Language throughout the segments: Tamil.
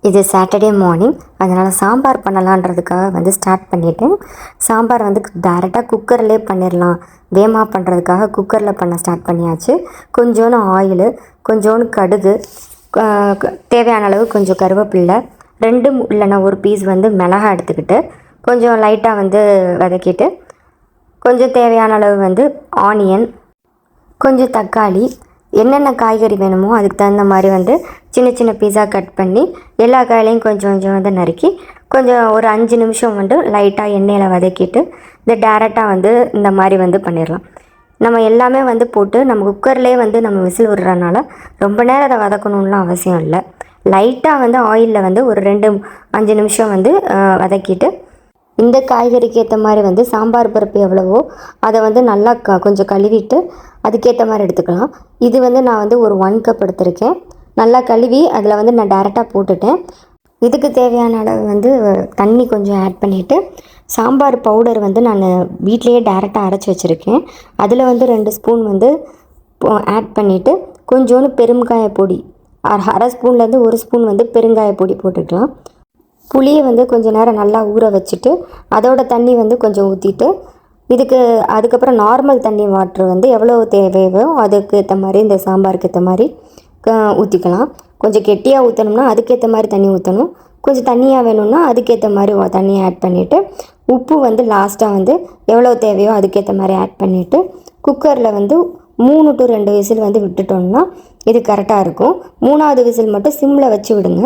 இது சாட்டர்டே மார்னிங், அதனால் சாம்பார் பண்ணலான்றதுக்காக வந்து ஸ்டார்ட் பண்ணிவிட்டேன். சாம்பார் வந்து டேரெக்டாக குக்கர்லேயே பண்ணிடலாம், வேகமாக பண்ணுறதுக்காக குக்கரில் பண்ண ஸ்டார்ட் பண்ணியாச்சு. கொஞ்சோண்டு ஆயிலு, கொஞ்சோண்டு கடுகு, தேவையான அளவு கொஞ்சம் கருவேப்பில்லை, 2 இல்லைன்னா 1 பீஸ் வந்து மிளகாய் எடுத்துக்கிட்டு கொஞ்சம் லைட்டாக வந்து வதக்கிட்டு, கொஞ்சம் தேவையான அளவு வந்து ஆனியன், கொஞ்சம் தக்காளி, என்னென்ன காய்கறி வேணுமோ அதுக்கு தகுந்த மாதிரி வந்து சின்ன சின்ன பீஸாக கட் பண்ணி எல்லா காயிலையும் கொஞ்சம் கொஞ்சம் வந்து நறுக்கி கொஞ்சம் ஒரு 5 நிமிஷம் வந்து லைட்டாக எண்ணெயில் வதக்கிட்டு இந்த டேரெக்டாக வந்து இந்த மாதிரி வந்து பண்ணிடலாம். நம்ம எல்லாமே வந்து போட்டு நம்ம குக்கர்லேயே வந்து நம்ம விசில் விடுறதுனால ரொம்ப நேரம் அதை வதக்கணும்லாம் அவசியம் இல்லை. லைட்டாக வந்து ஆயிலில் வந்து ஒரு 5 நிமிஷம் வந்து வதக்கிட்டு இந்த காய்கறிக்கு ஏற்ற மாதிரி வந்து சாம்பார் பருப்பு எவ்வளவோ அதை வந்து நல்லா கொஞ்சம் கழுவிட்டு அதுக்கேற்ற மாதிரி எடுத்துக்கலாம். இது வந்து நான் வந்து ஒரு 1 கப் எடுத்திருக்கேன். நல்லா கழுவி அதில் வந்து நான் டேரெக்டாக போட்டுட்டேன். இதுக்கு தேவையான அளவு வந்து தண்ணி கொஞ்சம் ஆட் பண்ணிவிட்டு சாம்பார் பவுடர் வந்து நான் வீட்டிலையே டேரெக்டாக அரைச்சி வச்சுருக்கேன். அதில் வந்து 2 ஸ்பூன் வந்து ஆட் பண்ணிவிட்டு கொஞ்சோண்டு பெருங்காய பொடி, அரை ஸ்பூன்லேருந்து 1 ஸ்பூன் வந்து பெருங்காய பொடி போட்டுக்கலாம். புளியை வந்து கொஞ்சம் நேரம் நல்லா ஊற வச்சுட்டு அதோட தண்ணி வந்து கொஞ்சம் ஊற்றிட்டு அதுக்கப்புறம் நார்மல் தண்ணி வாட்ரு வந்து எவ்வளோ தேவையோ அதுக்கு ஏற்ற மாதிரி இந்த சாம்பாருக்கு ஏற்ற மாதிரி ஊற்றிக்கலாம். கொஞ்சம் கெட்டியாக ஊற்றணும்னா அதுக்கேற்ற மாதிரி தண்ணி ஊற்றணும், கொஞ்சம் தண்ணியாக வேணும்னா அதுக்கேற்ற மாதிரி தண்ணியை ஆட் பண்ணிவிட்டு உப்பு வந்து லாஸ்ட்டாக வந்து எவ்வளோ தேவையோ அதுக்கேற்ற மாதிரி ஆட் பண்ணிவிட்டு குக்கரில் வந்து 3 to 2 விசில் வந்து விட்டுட்டோம்னா இது கரெக்டாக இருக்கும். 3ஆவது விசில் மட்டும் சிம்மில் வச்சு விடுங்க,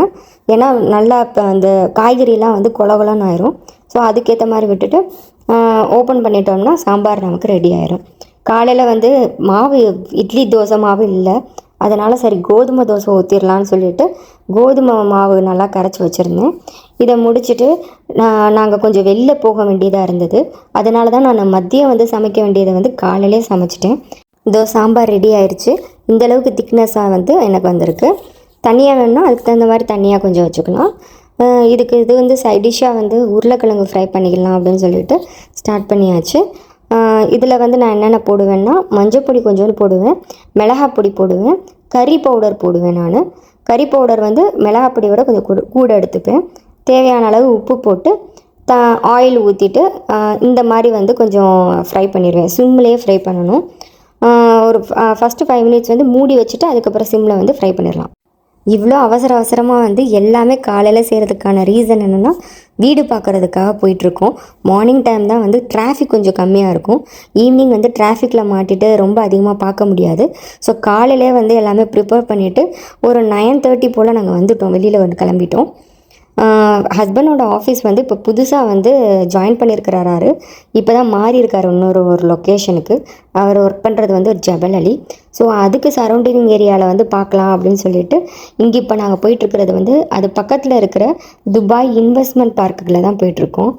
ஏன்னா நல்லா இப்போ அந்த காய்கறிலாம் வந்து கொலகொலன்னு ஆயிரும். ஸோ அதுக்கேற்ற மாதிரி விட்டுட்டு ஓப்பன் பண்ணிட்டோம்னா சாம்பார் நமக்கு ரெடி ஆயிரும். காலையில் வந்து மாவு இட்லி தோசை மாவு இல்லை, அதனால் சரி கோதுமை தோசை ஊற்றிடலான்னு சொல்லிவிட்டு கோதுமை மாவு நல்லா கரைச்சி வச்சுருந்தேன். இதை முடிச்சுட்டு நாங்கள் கொஞ்சம் வெளில போக வேண்டியதாக இருந்தது, அதனால தான் நான் மதியம் வந்து சமைக்க வேண்டியதை வந்து காலையிலே சமைச்சிட்டேன். இதோ சாம்பார் ரெடி ஆயிடுச்சு. இந்தளவுக்கு திக்னஸாக வந்து எனக்கு வந்திருக்கு. தனியாக வேணும்னா அதுக்கு தகுந்த மாதிரி தனியாக கொஞ்சம் வச்சுக்கலாம். இது வந்து சைட் டிஷ்ஷாக வந்து உருளைக்கிழங்கு ஃப்ரை பண்ணிக்கலாம் அப்படின்னு சொல்லிட்டு ஸ்டார்ட் பண்ணியாச்சு. இதில் வந்து நான் என்னென்ன போடுவேன்னா மஞ்சள் கொஞ்சோண்டு போடுவேன், மிளகாய் பொடி போடுவேன், கறி பவுடர் போடுவேன். நான் கறி பவுடர் வந்து மிளகாய் பொடியோட கொஞ்சம் கூட எடுத்துப்பேன். தேவையான அளவு உப்பு போட்டு ஆயில் ஊற்றிட்டு இந்த மாதிரி வந்து கொஞ்சம் ஃப்ரை பண்ணிடுவேன். சிம்லேயே ஃப்ரை பண்ணணும். ஒரு ஃபஸ்ட்டு 5 மினிட்ஸ் வந்து மூடி வச்சுட்டு அதுக்கப்புறம் சிம்மில் வந்து ஃப்ரை பண்ணிடலாம். இவ்வளோ அவசரமாக வந்து எல்லாமே காலையில் செய்கிறதுக்கான ரீசன் என்னென்னா வீடு பார்க்குறதுக்காக போயிட்டுருக்கோம். மார்னிங் டைம் தான் வந்து டிராஃபிக் கொஞ்சம் கம்மியாக இருக்கும், ஈவினிங் வந்து டிராஃபிக்கில் மாட்டிட்டு ரொம்ப அதிகமாக பார்க்க முடியாது. ஸோ காலையிலே வந்து எல்லாமே ப்ரிப்பேர் பண்ணிவிட்டு ஒரு 9:30 போல் நாங்கள் வந்துவிட்டோம், வெளியில் வந்து கிளம்பிட்டோம். ஹஸ்பண்டோட ஆஃபீஸ் வந்து இப்போ புதுசாக வந்து ஜாயின் பண்ணியிருக்கிறாரு. இப்போ தான் மாறி இருக்கார் ஒரு லொக்கேஷனுக்கு. அவர் ஒர்க் பண்ணுறது வந்து ஒரு ஜபல்-அலி. ஸோ அதுக்கு சரௌண்டிங் ஏரியாவில் வந்து பார்க்கலாம் அப்படின்னு சொல்லிட்டு இங்கே இப்போ நாங்கள் போயிட்டுருக்கிறது வந்து அது பக்கத்தில் இருக்கிற துபாய் இன்வெஸ்ட்மெண்ட் பார்க்குகளில் தான் போயிட்டுருக்கோம்.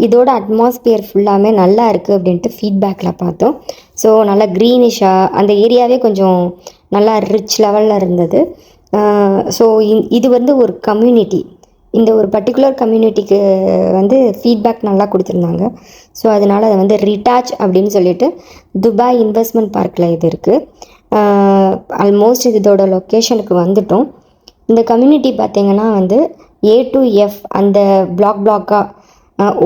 இதோட அட்மாஸ்பியர் ஃபுல்லாமே நல்லா இருக்குது அப்படின்ட்டு ஃபீட்பேக்கில் பார்த்தோம். ஸோ நல்லா க்ரீனிஷாக அந்த ஏரியாவே கொஞ்சம் நல்லா ரிச் லெவலில் இருந்தது. ஸோ இது வந்து ஒரு கம்யூனிட்டி, இந்த ஒரு பர்டிகுலர் கம்யூனிட்டிக்கு வந்து ஃபீட்பேக் நல்லா கொடுத்துருந்தாங்க. ஸோ அதனால் அதை வந்து ரிட்டாச் அப்படின்னு சொல்லிட்டு துபாய் இன்வெஸ்ட்மெண்ட் பார்க்கில் இது இருக்குது. ஆல்மோஸ்ட் இதோட லொக்கேஷனுக்கு வந்துட்டோம். இந்த கம்யூனிட்டி பார்த்திங்கன்னா வந்து A to F அந்த பிளாக்காக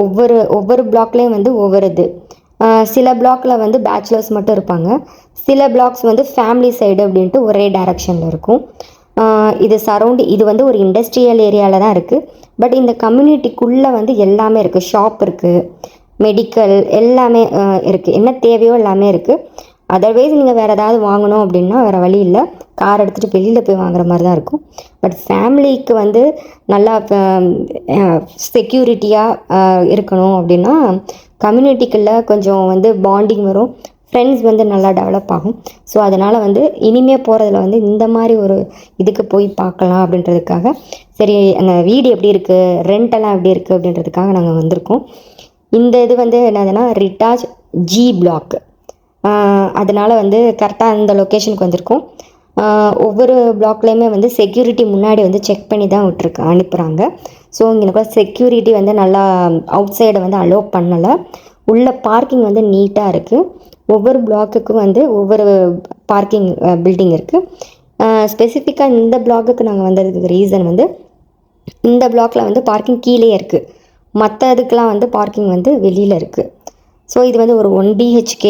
ஒவ்வொரு பிளாக்லேயும் வந்து ஒவ்வொரு இது. சில பிளாக்கில் வந்து பேச்சுலர்ஸ் மட்டும் இருப்பாங்க, சில பிளாக்ஸ் வந்து ஃபேமிலி சைடு அப்படின்ட்டு ஒரே டைரக்ஷனில் இருக்கும். இது வந்து ஒரு இண்டஸ்ட்ரியல் ஏரியாவில் தான் இருக்குது. பட் இந்த கம்யூனிட்டிக்குள்ளே வந்து எல்லாமே இருக்குது. ஷாப் இருக்குது, மெடிக்கல் எல்லாமே இருக்குது, என்ன தேவையோ எல்லாமே இருக்குது. அதர்வைஸ் நீங்கள் வேறு ஏதாவது வாங்கணும் அப்படின்னா வேறு வழி இல்லை, கார் எடுத்துகிட்டு வெளியில் போய் வாங்குற மாதிரி தான் இருக்கும். பட் ஃபேமிலிக்கு வந்து நல்லா செக்யூரிட்டியாக இருக்கணும் அப்படின்னா கம்யூனிட்டிக்குள்ளே கொஞ்சம் வந்து பாண்டிங் வரும், ஃப்ரெண்ட்ஸ் வந்து நல்லா டெவலப் ஆகும். ஸோ அதனால் வந்து இனிமேல் போகிறதுல வந்து இந்த மாதிரி ஒரு இதுக்கு போய் பார்க்கலாம் அப்படின்றதுக்காக சரி அந்த வீடு எப்படி இருக்குது, ரெண்டெல்லாம் எப்படி இருக்குது அப்படின்றதுக்காக நாங்கள் வந்திருக்கோம். இந்த இது வந்து என்னதுன்னா ரிட்டாச் G பிளாக், அதனால் வந்து கரெக்டாக இந்த லொக்கேஷனுக்கு வந்திருக்கோம். ஒவ்வொரு பிளாக்லேயுமே வந்து செக்யூரிட்டி முன்னாடி வந்து செக் பண்ணி தான் அனுப்புகிறாங்க. ஸோ இங்கே செக்யூரிட்டி வந்து நல்லா அவுட் சைடை வந்து அலோவ் பண்ணலை. உள்ள பார்க்கிங் வந்து நீட்டாக இருக்குது. ஒவ்வொரு பிளாக்குக்கும் வந்து ஒவ்வொரு பார்க்கிங் பில்டிங் இருக்குது. ஸ்பெசிஃபிக்காக இந்த பிளாக்குக்கு நாங்கள் வந்ததுக்கு ரீசன் வந்து இந்த பிளாக்ல வந்து பார்க்கிங் கீழே இருக்குது. மற்ற இதுக்கெலாம் வந்து பார்க்கிங் வந்து வெளியில் இருக்குது. ஸோ இது வந்து ஒரு 1 BHK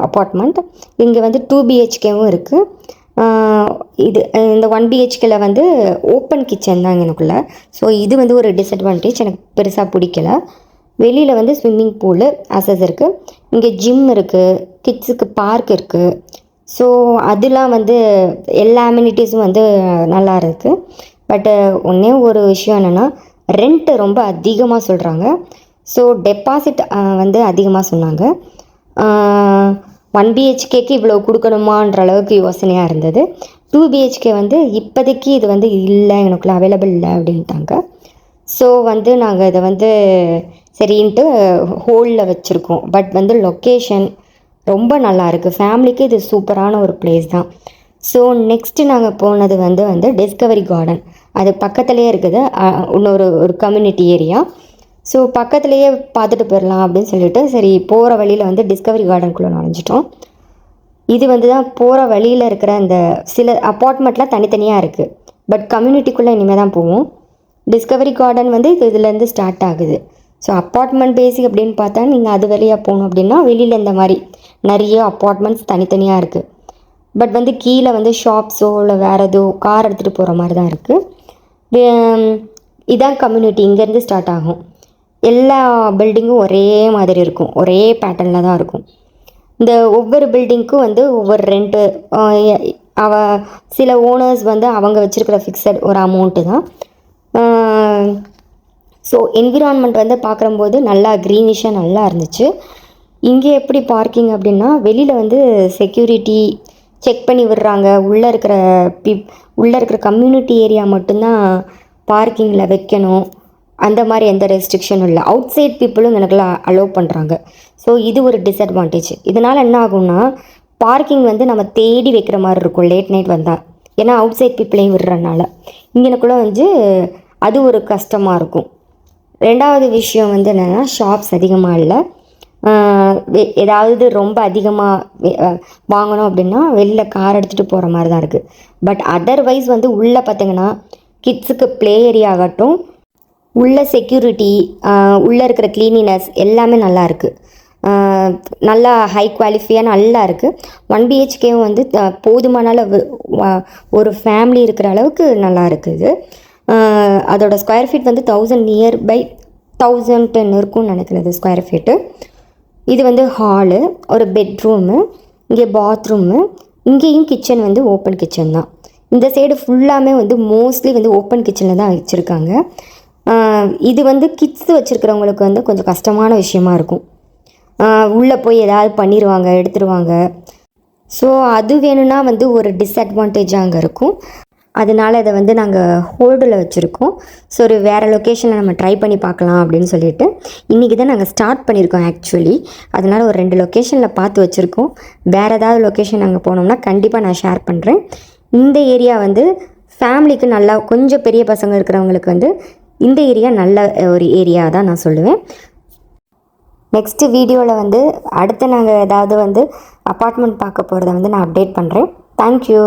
அப்பார்ட்மெண்ட். இங்கே வந்து 2 BHKவும் இருக்குது. இது இந்த 1 BHKல வந்து ஓப்பன் கிச்சன் தான் எனக்குள்ள. ஸோ இது வந்து ஒரு டிஸ்அட்வான்டேஜ், எனக்கு பெருசாக பிடிக்கல. வெளியில் வந்து ஸ்விம்மிங் பூலு அசஸ் இருக்குது. இங்கே ஜிம் இருக்குது, கிட்ஸுக்கு பார்க் இருக்குது. ஸோ அதெலாம் வந்து எல்லா அம்யூனிட்டிஸும் வந்து நல்லா இருக்குது. பட்டு ஒன்றே ஒரு விஷயம் என்னென்னா, ரெண்ட்டு ரொம்ப அதிகமாக சொல்கிறாங்க. ஸோ டெபாசிட் வந்து அதிகமாக சொன்னாங்க. 1 BHKக்கு இவ்வளோ கொடுக்கணுமான்ற அளவுக்கு யோசனையாக இருந்தது. 2 BHK வந்து இப்போதைக்கு இது வந்து இல்லை, எனக்குள்ள அவைலபிள் இல்லை அப்படின்ட்டாங்க. ஸோ வந்து நாங்கள் இதை வந்து சரின்ட்டு ஹோல்டில் வச்சுருக்கோம். பட் வந்து லொக்கேஷன் ரொம்ப நல்லா இருக்குது. ஃபேமிலிக்கு இது சூப்பரான ஒரு பிளேஸ் தான். ஸோ நெக்ஸ்ட்டு நாங்கள் போனது வந்து டிஸ்கவரி கார்டன். அது பக்கத்துலேயே இருக்குது, ஒரு கம்யூனிட்டி ஏரியா. ஸோ பக்கத்துலேயே பார்த்துட்டு போயிடலாம் அப்படின்னு சொல்லிட்டு சரி போகிற வழியில் வந்து டிஸ்கவரி கார்டனுக்குள்ளே நுழைஞ்சிட்டோம். இது வந்து தான் போகிற வழியில் இருக்கிற அந்த சில அப்பார்ட்மெண்ட்லாம் தனித்தனியாக இருக்குது. பட் கம்யூனிட்டிக்குள்ளே இனிமேல் தான் போவோம். டிஸ்கவரி கார்டன் வந்து இதுலேருந்து ஸ்டார்ட் ஆகுது. ஸோ அப்பார்ட்மெண்ட் பேசிக் அப்படின்னு பார்த்தா நீங்கள் அது வழியாக போகணும் அப்படின்னா வெளியில் இந்த மாதிரி நிறைய அப்பார்ட்மெண்ட்ஸ் தனித்தனியாக இருக்குது. பட் வந்து கீழே வந்து ஷாப்ஸோ இல்லை வேறு ஏதோ கார் எடுத்துகிட்டு போகிற மாதிரி தான் இருக்குது. இதான் கம்யூனிட்டி. இங்கேருந்து ஸ்டார்ட் ஆகும். எல்லா பில்டிங்கும் ஒரே மாதிரி இருக்கும், ஒரே பேட்டர்னில் தான் இருக்கும். இந்த ஒவ்வொரு பில்டிங்க்கும் வந்து ஒவ்வொரு ரெண்ட்டு சில ஓனர்ஸ் வந்து அவங்க வச்சுருக்கிற ஃபிக்ஸட் ஒரு அமௌண்ட்டு தான். ஸோ என்விரான்மெண்ட் வந்து பார்க்கும்போது நல்லா க்ரீனிஷாக நல்லா இருந்துச்சு. இங்கே எப்படி பார்க்கிங் அப்படின்னா வெளியில் வந்து செக்யூரிட்டி செக் பண்ணி விடுறாங்க. உள்ளே இருக்கிற கம்யூனிட்டி ஏரியா மட்டும்தான் பார்க்கிங்கில் வைக்கணும். அந்த மாதிரி எந்த ரெஸ்ட்ரிக்ஷனும் இல்லை. அவுட் சைட் பீப்புளும் எனக்குலாம் அலோவ் பண்ணுறாங்க. ஸோ இது ஒரு டிஸ்அட்வான்டேஜ். இதனால் என்ன ஆகும்னா பார்க்கிங் வந்து நம்ம தேடி வைக்கிற மாதிரி இருக்கும் லேட் நைட் வந்தால். ஏன்னா அவுட் சைட் பீப்புளையும் விடுறதுனால இங்கனக்குள்ளே வந்து அது ஒரு கஷ்டமாக இருக்கும். ரெண்டாவது விஷயம் வந்து என்னென்னா ஷாப்ஸ் அதிகமாக இல்லை. ஏதாவது ரொம்ப அதிகமாக வாங்கணும் அப்படின்னா வெளியில் கார் எடுத்துகிட்டு போகிற மாதிரி தான் இருக்குது. பட் அதர்வைஸ் வந்து உள்ளே பார்த்திங்கன்னா கிட்ஸுக்கு ப்ளே ஏரியா ஆகட்டும், உள்ள செக்யூரிட்டி, உள்ளே இருக்கிற க்ளீனினஸ் எல்லாமே நல்லா இருக்குது. நல்லா ஹை குவாலிஃபையாக நல்லா இருக்குது. 1 BHKவும் வந்து போதுமான அளவு ஒரு ஃபேமிலி இருக்கிற அளவுக்கு நல்லா இருக்குது. அதோட ஸ்கொயர் ஃபீட் வந்து 1000 நியர் பை 1010 இருக்கும்னு நினைக்கிறது ஸ்கொயர் ஃபீட்டு. இது வந்து ஹாலு, ஒரு பெட்ரூமு, இங்கே பாத்ரூமு, இங்கேயும் கிச்சன் வந்து ஓப்பன் கிச்சன் தான். இந்த சைடு ஃபுல்லாமே வந்து மோஸ்ட்லி வந்து ஓப்பன் கிச்சனில் தான் வச்சுருக்காங்க. இது வந்து கிட்ஸ் வச்சுருக்கிறவங்களுக்கு வந்து கொஞ்சம் கஷ்டமான விஷயமா இருக்கும். உள்ளே போய் ஏதாவது பண்ணிடுவாங்க, எடுத்துருவாங்க. ஸோ அது வேணும்னா வந்து ஒரு டிஸ்அட்வான்டேஜாக அங்கே இருக்கும். அதனால் இதை வந்து நாங்கள் ஹோல்டில் வச்சுருக்கோம். ஸோ ஒரு வேறு லொக்கேஷனில் நம்ம ட்ரை பண்ணி பார்க்கலாம் அப்படின்னு சொல்லிட்டு இன்றைக்கி தான் நாங்கள் ஸ்டார்ட் பண்ணியிருக்கோம் ஆக்சுவலி. அதனால் ஒரு 2 லொக்கேஷனில் பார்த்து வச்சுருக்கோம். வேறு ஏதாவது லொக்கேஷன் நாங்கள் போனோம்னா கண்டிப்பாக நான் ஷேர் பண்ணுறேன். இந்த ஏரியா வந்து ஃபேமிலிக்கு நல்லா கொஞ்சம் பெரிய பசங்க இருக்கிறவங்களுக்கு வந்து இந்த ஏரியா நல்ல ஒரு ஏரியா தான் நான் சொல்லுவேன். நெக்ஸ்ட்டு வீடியோவில் வந்து அடுத்து நாங்கள் ஏதாவது வந்து அப்பார்ட்மெண்ட் பார்க்க போகிறத வந்து நான் அப்டேட் பண்ணுறேன். தேங்க்யூ.